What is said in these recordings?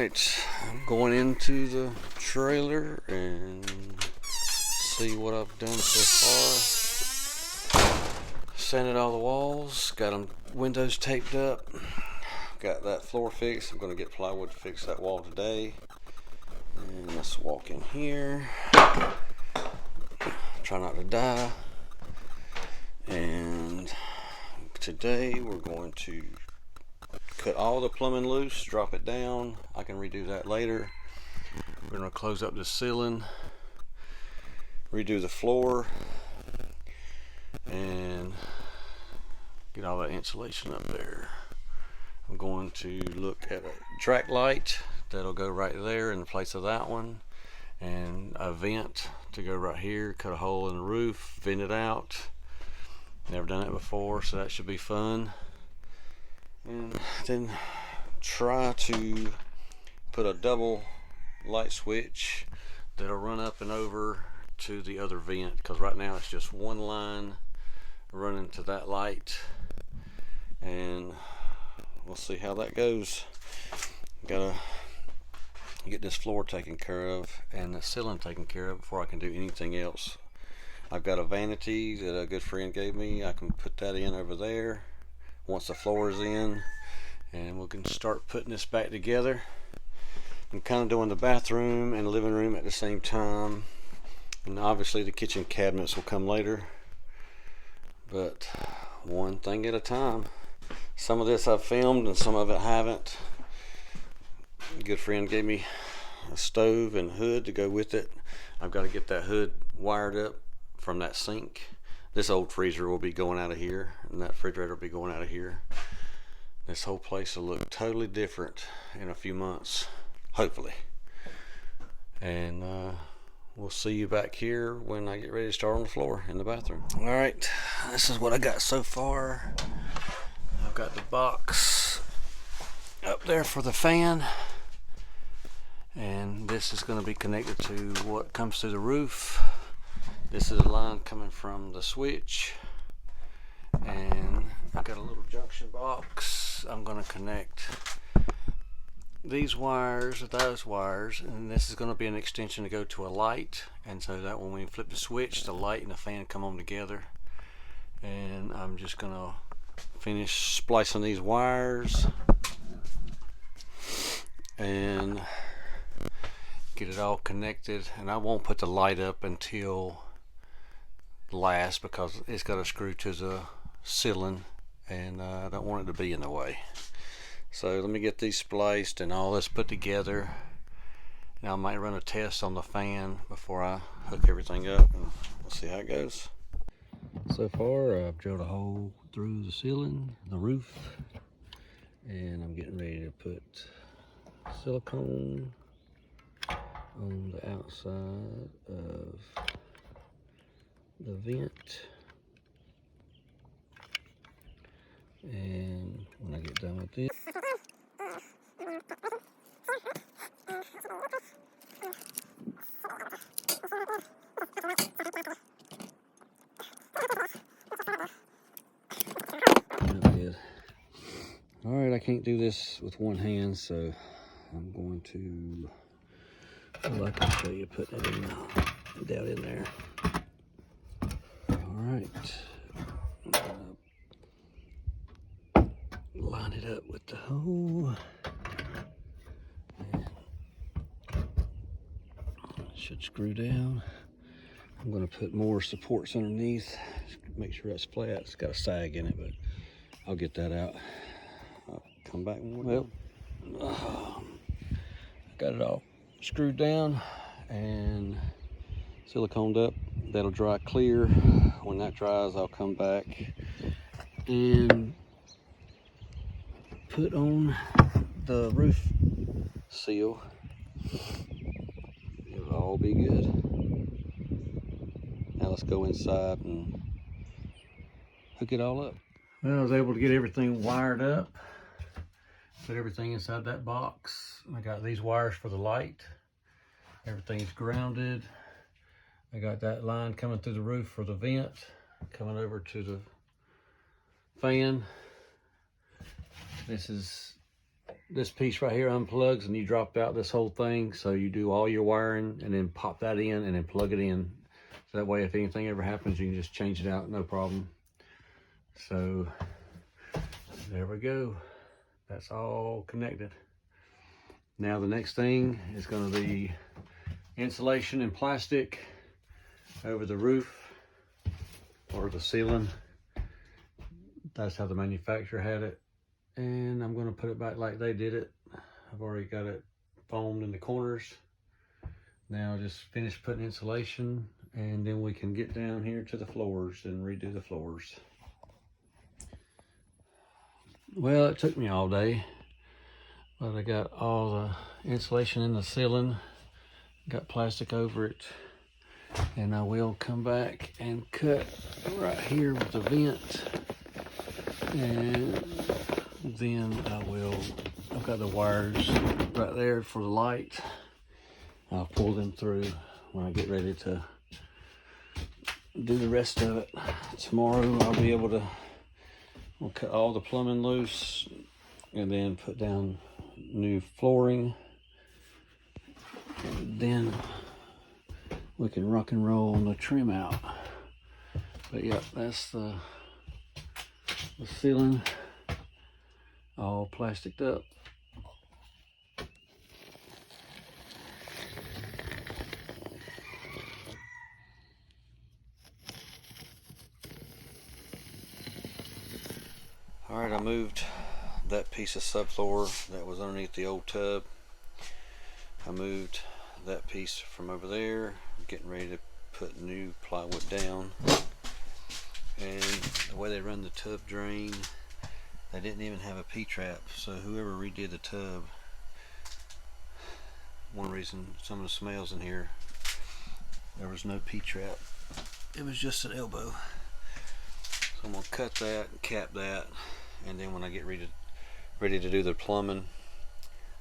Alright, I'm going into the trailer and see what I've done so far. Sanded all the walls, got them windows taped up, got that floor fixed. I'm going to get plywood to fix that wall today. And let's walk in here. Try not to die. And today we're going to cut all the plumbing loose, drop it down. I can redo that later. We're going to close up the ceiling, redo the floor, and get all that insulation up there. I'm going to look at a track light that'll go right there in the place of that one, and a vent to go right here. Cut a hole in the roof, vent it out. Never done it before, so that should be fun. And then try to put a double light switch that'll run up and over to the other vent, because right now it's just one line running to that light, and we'll see how that goes. Gotta get this floor taken care of and the ceiling taken care of before I can do anything else. I've got a vanity that a good friend gave me. I can put that in over there once the floor is in, and we can start putting this back together. I'm kind of doing the bathroom and living room at the same time, and obviously the kitchen cabinets will come later, but one thing at a time. Some of this I've filmed and some of it I haven't. A good friend gave me a stove and hood to go with it. I've got to get that hood wired up from that sink. This old freezer will be going out of here, and that refrigerator will be going out of here. This whole place will look totally different in a few months, hopefully. And we'll see you back here when I get ready to start on the floor in the bathroom. All right, this is what I got so far. I've got the box up there for the fan, and this is going to be connected to what comes through the roof. This is a line coming from the switch, and I've got a little junction box. I'm going to connect these wires with those wires, and this is going to be an extension to go to a light, and so that when we flip the switch, the light and the fan come on together. And I'm just going to finish splicing these wires and get it all connected. And I won't put the light up until last because it's got to screw to the ceiling, and I don't want it to be in the way. So let me get these spliced and all this put together. Now I might run a test on the fan before I hook everything up, and we'll see how it goes. So far I've drilled a hole through the ceiling, the roof, and I'm getting ready to put silicone on the outside of the vent. And when I get done with this, all right, I can't do this with one hand, so I'm going to, well, I can show you putting it in, down in there. All right, line it up with the hole, and it should screw down. I'm going to put more supports underneath, make sure that's flat. It's got a sag in it, but I'll get that out. I'll come back and, well, got it all screwed down and siliconed up. That'll dry clear. When that dries, I'll come back and put on the roof seal. It'll all be good. Now let's go inside and hook it all up. Well, I was able to get everything wired up, put everything inside that box. I got these wires for the light. Everything's grounded. I got that line coming through the roof for the vent, coming over to the fan. This is this piece right here unplugs and you drop out this whole thing. So you do all your wiring and then pop that in and then plug it in. So that way if anything ever happens, you can just change it out, no problem. So there we go. That's all connected. Now the next thing is going to be insulation and plastic over the roof or the ceiling. That's how the manufacturer had it. And I'm going to put it back like they did it. I've already got it foamed in the corners. Now just finish putting insulation and then we can get down here to the floors and redo the floors. Well, it took me all day, but I got all the insulation in the ceiling, got plastic over it, and I will come back and cut right here with the vent, and then I've got the wires right there for the light. I'll pull them through when I get ready to do the rest of it. Tomorrow I'll be able to we'll cut all the plumbing loose and then put down new flooring. And then we can rock and roll on the trim out. But yeah, that's the ceiling all plasticed up. All right, I moved that piece of subfloor that was underneath the old tub. I moved that piece from over there. I'm getting ready to put new plywood down. And the way they run the tub drain, they didn't even have a P-trap. So whoever redid the tub, one reason some of the smells in here, there was no P-trap. It was just an elbow. So I'm gonna cut that and cap that. And then when I get ready to do the plumbing,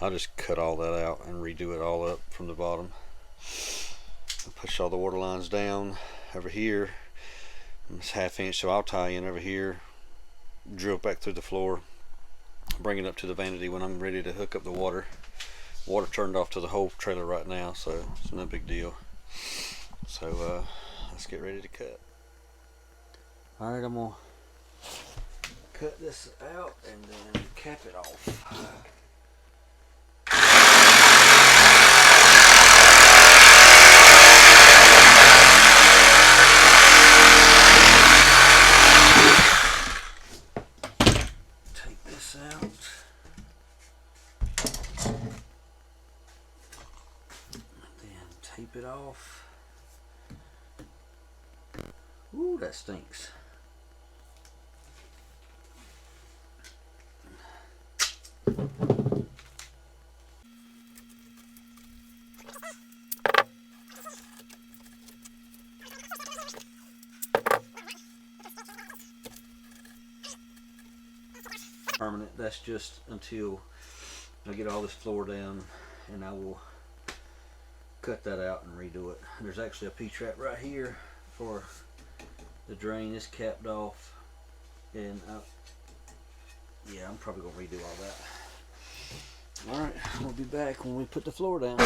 I'll just cut all that out and redo it all up from the bottom. I'll push all the water lines down over here. It's 1/2 inch, so I'll tie in over here, drill back through the floor, bring it up to the vanity when I'm ready to hook up the water. Water turned off to the whole trailer right now, so it's no big deal. So let's get ready to cut. All right, I'm gonna cut this out and then cap it off. Take this out. Then tape it off. Ooh, that stinks. Permanent. That's just until I get all this floor down, and I will cut that out and redo it. There's actually a P-trap right here for the drain. Is capped off, and yeah, I'm probably gonna redo all that. All right, we'll be back when we put the floor down.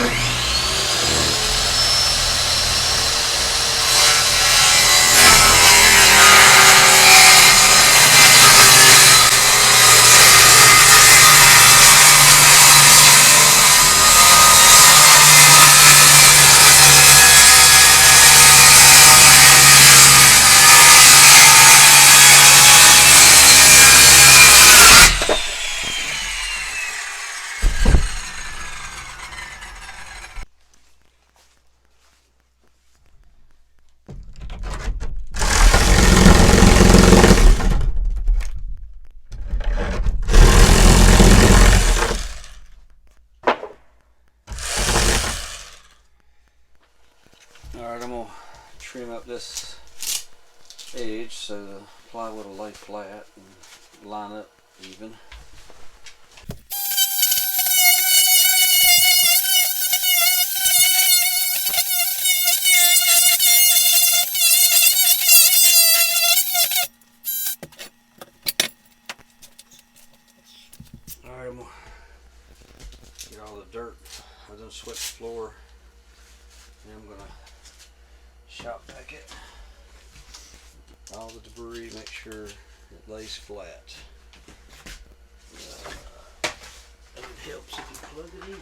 Alright, I'm going to trim up this edge so the plywood will lay flat and line up even. Alright, I'm going to Get all the dirt. I done swept the floor. And I'm gonna shop back it. All the debris, make sure it lays flat. It helps if you plug it in.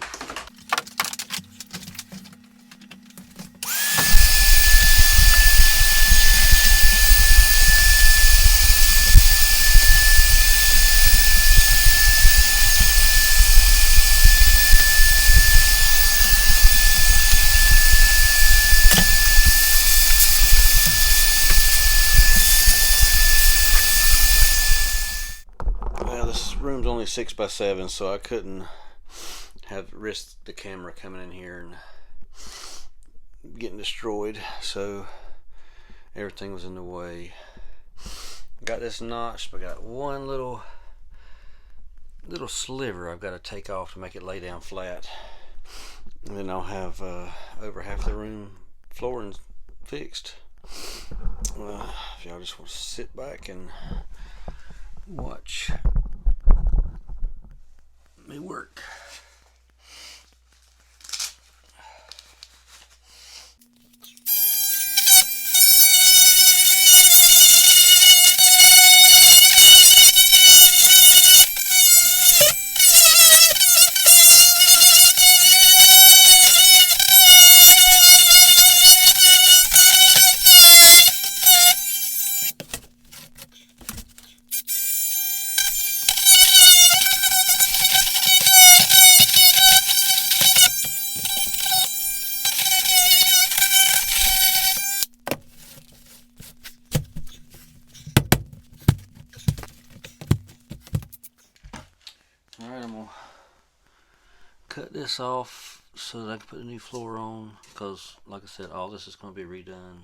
Room's only 6x7, so I couldn't have risked the camera coming in here and getting destroyed, so everything was in the way. Got this notched, but got one little sliver I've got to take off to make it lay down flat, and then I'll have over half the room flooring fixed. If y'all just want to sit back and watch me work. Alright, I'm going to cut this off so that I can put a new floor on, because like I said, all this is going to be redone.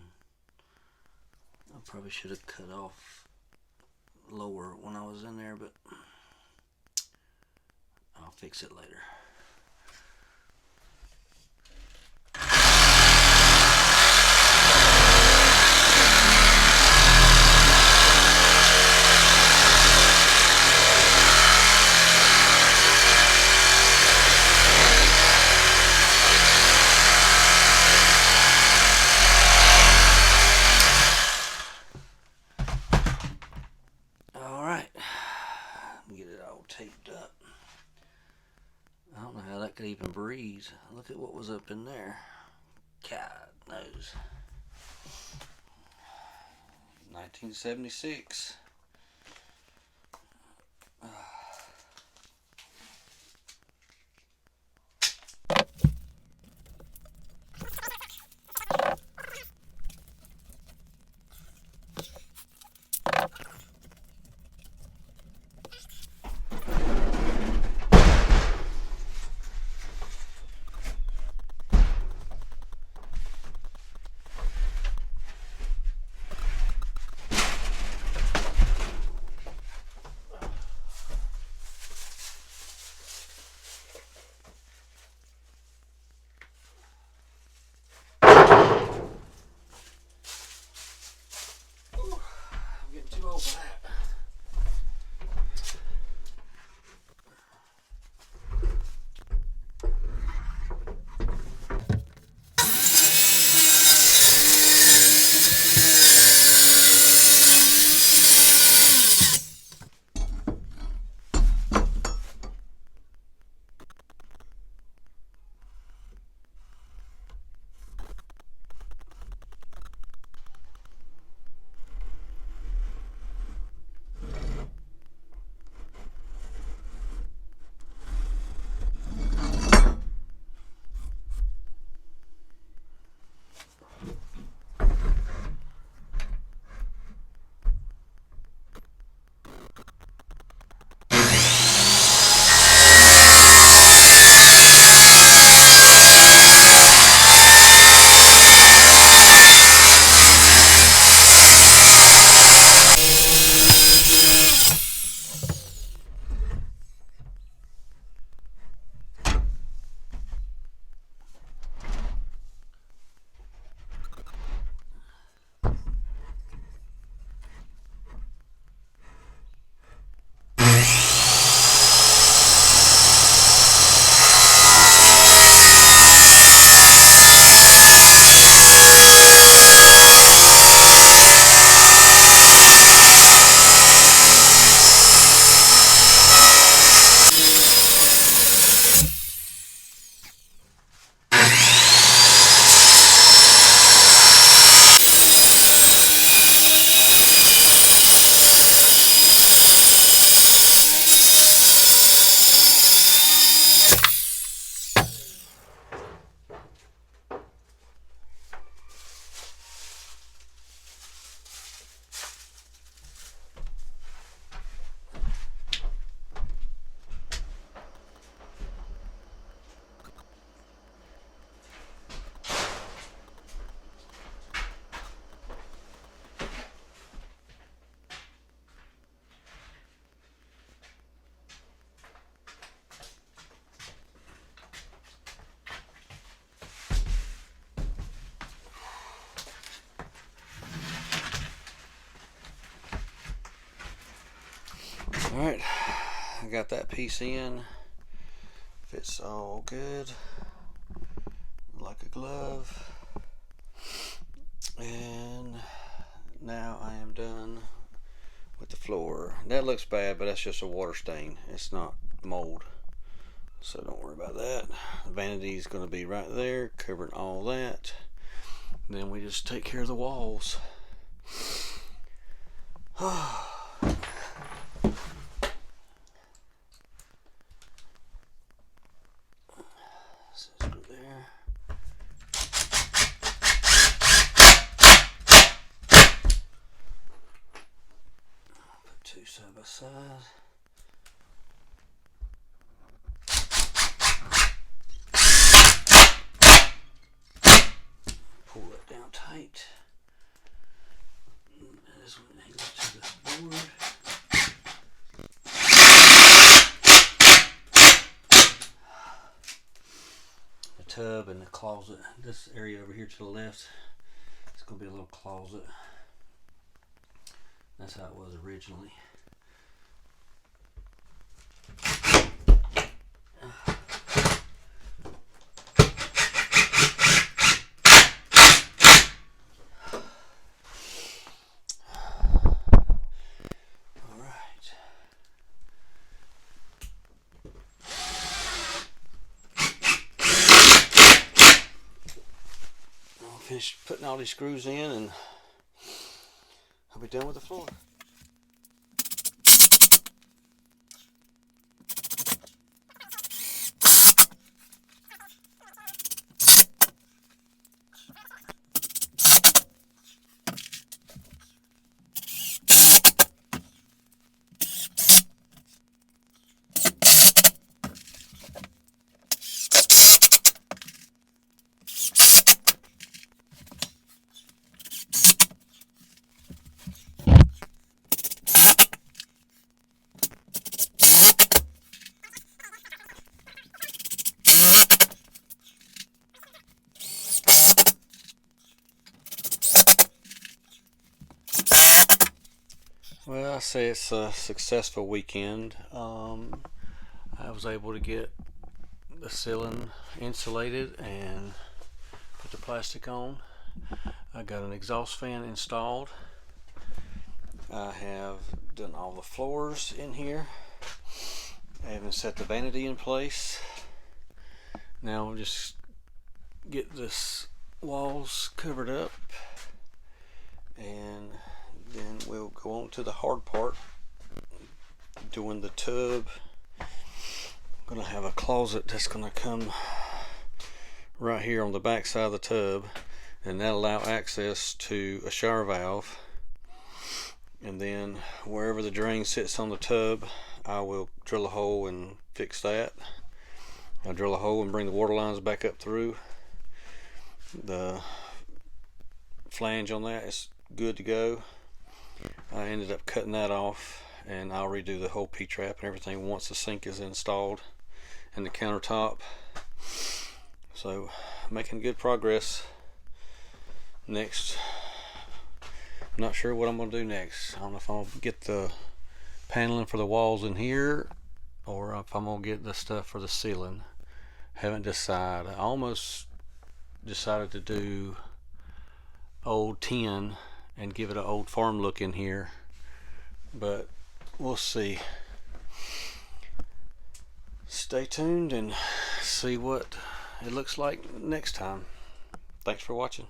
I probably should have cut off lower when I was in there, but I'll fix it later. Taped up. I don't know how that could even breathe. Look at what was up in there. God knows. 1976. Alright, I got that piece in. Fits all good, like a glove. And now I am done with the floor. That looks bad, but that's just a water stain. It's not mold, so don't worry about that. The vanity is going to be right there, covering all that. Then we just take care of the walls. Screw there. Put two side by side. Pull that down tight. This one angles to the board. The tub and the closet. This area over here to the left, it's going to be a little closet. That's how it was originally. Finish putting all these screws in and I'll be done with the floor. Well, I say it's a successful weekend. I was able to get the ceiling insulated and put the plastic on. I got an exhaust fan installed. I have done all the floors in here. I even set the vanity in place. Now we'll just get this walls covered up, and then we'll go on to the hard part, doing the tub. I'm gonna have a closet that's gonna come right here on the back side of the tub, and that'll allow access to a shower valve. And then wherever the drain sits on the tub, I will drill a hole and fix that. I'll drill a hole and bring the water lines back up through. The flange on that is good to go. I ended up cutting that off, and I'll redo the whole P-trap and everything once the sink is installed and the countertop. So making good progress. Next, I'm not sure what I'm going to do next. I don't know if I'm going to get the paneling for the walls in here or if I'm going to get the stuff for the ceiling. Haven't decided. I almost decided to do old tin and give it an old farm look in here, but we'll see. Stay tuned and see what it looks like next time. Thanks for watching.